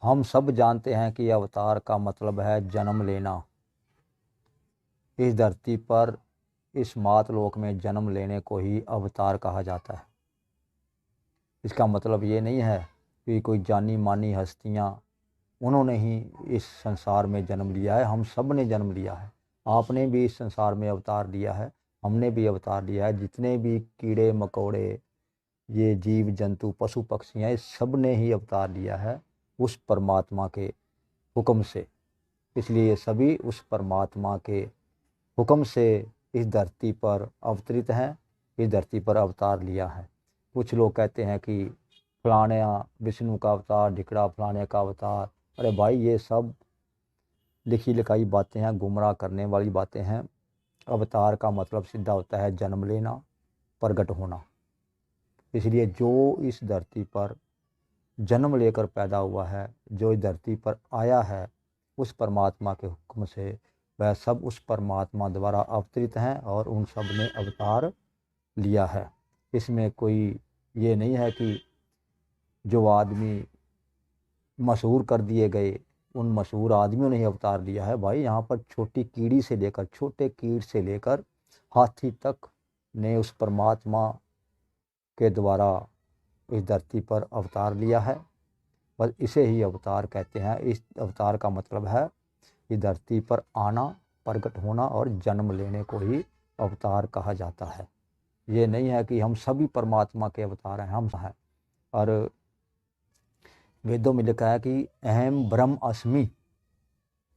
हम सब जानते हैं कि अवतार का मतलब है जन्म लेना। इस धरती पर, इस मातलोक में जन्म लेने को ही अवतार कहा जाता है। इसका मतलब ये नहीं है कि कोई जानी मानी हस्तियाँ उन्होंने ही इस संसार में जन्म लिया है। हम सब ने जन्म लिया है। आपने भी इस संसार में अवतार लिया है, हमने भी अवतार लिया है। जितने भी कीड़े मकोड़े, ये जीव जंतु पशु पक्षी हैं, इस सब ने ही अवतार लिया है उस परमात्मा के हुक्म से। इसलिए सभी उस परमात्मा के हुक्म से इस धरती पर अवतरित हैं, इस धरती पर अवतार लिया है। कुछ लोग कहते हैं कि फलाने विष्णु का अवतार, ढिकड़ा फलाने का अवतार। अरे भाई, ये सब लिखी लिखाई बातें हैं, गुमराह करने वाली बातें हैं। अवतार का मतलब सीधा होता है जन्म लेना, प्रकट होना। इसलिए जो इस धरती पर जन्म लेकर पैदा हुआ है, जो इस धरती पर आया है उस परमात्मा के हुक्म से, वह सब उस परमात्मा द्वारा अवतरित हैं और उन सब ने अवतार लिया है। इसमें कोई ये नहीं है कि जो आदमी मशहूर कर दिए गए उन मशहूर आदमियों ने ही अवतार लिया है। भाई, यहाँ पर छोटी कीड़ी से लेकर, छोटे कीट से लेकर हाथी तक ने उस परमात्मा के द्वारा इस धरती पर अवतार लिया है। बस इसे ही अवतार कहते हैं। इस अवतार का मतलब है इस धरती पर आना, प्रकट होना और जन्म लेने को ही अवतार कहा जाता है। ये नहीं है कि हम सभी परमात्मा के अवतार हैं, हम हैं। और वेदों में लिखा है कि अहम ब्रह्म अस्मि।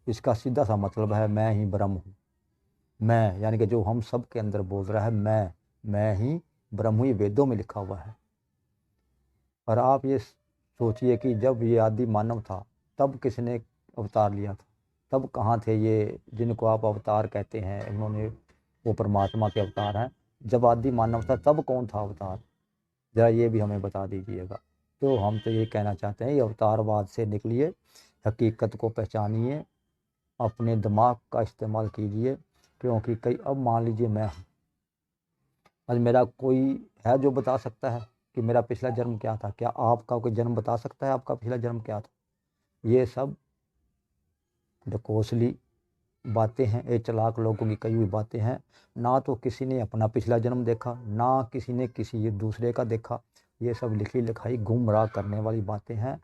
इसका सीधा सा मतलब है मैं ही ब्रह्म हूँ। मैं यानी कि जो हम सब के अंदर बोल रहा है, मैं ही ब्रह्म हूँ। ये वेदों में लिखा हुआ है। और आप ये सोचिए कि जब ये आदि मानव था तब किसने अवतार लिया था? तब कहाँ थे ये जिनको आप अवतार कहते हैं? उन्होंने, वो परमात्मा के अवतार हैं। जब आदि मानव था तब कौन था अवतार? ज़रा ये भी हमें बता दीजिएगा। तो हम तो ये कहना चाहते हैं, ये अवतारवाद से निकलिए, हकीकत को पहचानिए, अपने दिमाग का इस्तेमाल कीजिए। क्योंकि कई, अब मान लीजिए मैं हूँ, आज मेरा कोई है जो बता सकता है कि मेरा पिछला जन्म क्या था? क्या आपका कोई जन्म बता सकता है आपका पिछला जन्म क्या था? ये सब ढकोसली बातें हैं, ये चालाक लोगों की कही हुई बातें हैं। ना तो किसी ने अपना पिछला जन्म देखा, ना किसी ने किसी दूसरे का देखा। ये सब लिखी लिखाई गुमराह करने वाली बातें हैं।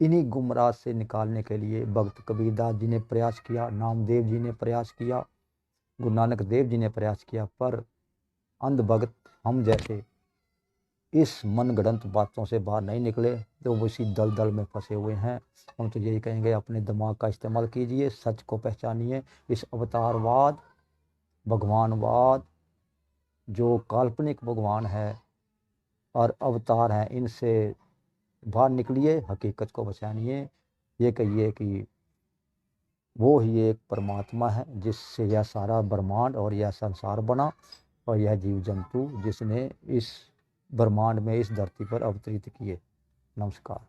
इन्हीं गुमराह से निकालने के लिए भक्त कबीरदास जी ने प्रयास किया, नामदेव जी ने प्रयास किया, गुरु नानक देव जी ने प्रयास किया। पर अंध भक्त हम जैसे इस मनगढ़ंत बातों से बाहर नहीं निकले, तो वो इसी दलदल में फंसे हुए हैं। हम तो यही कहेंगे, अपने दिमाग का इस्तेमाल कीजिए, सच को पहचानिए। इस अवतारवाद, भगवानवाद, जो काल्पनिक भगवान है और अवतार हैं, इनसे बाहर निकलिए, हकीकत को पहचानिए। ये कहिए कि वो ही एक परमात्मा है जिससे यह सारा ब्रह्मांड और यह संसार बना, और यह जीव जंतु जिसने इस ब्रह्मांड में, इस धरती पर अवतरित किए। नमस्कार।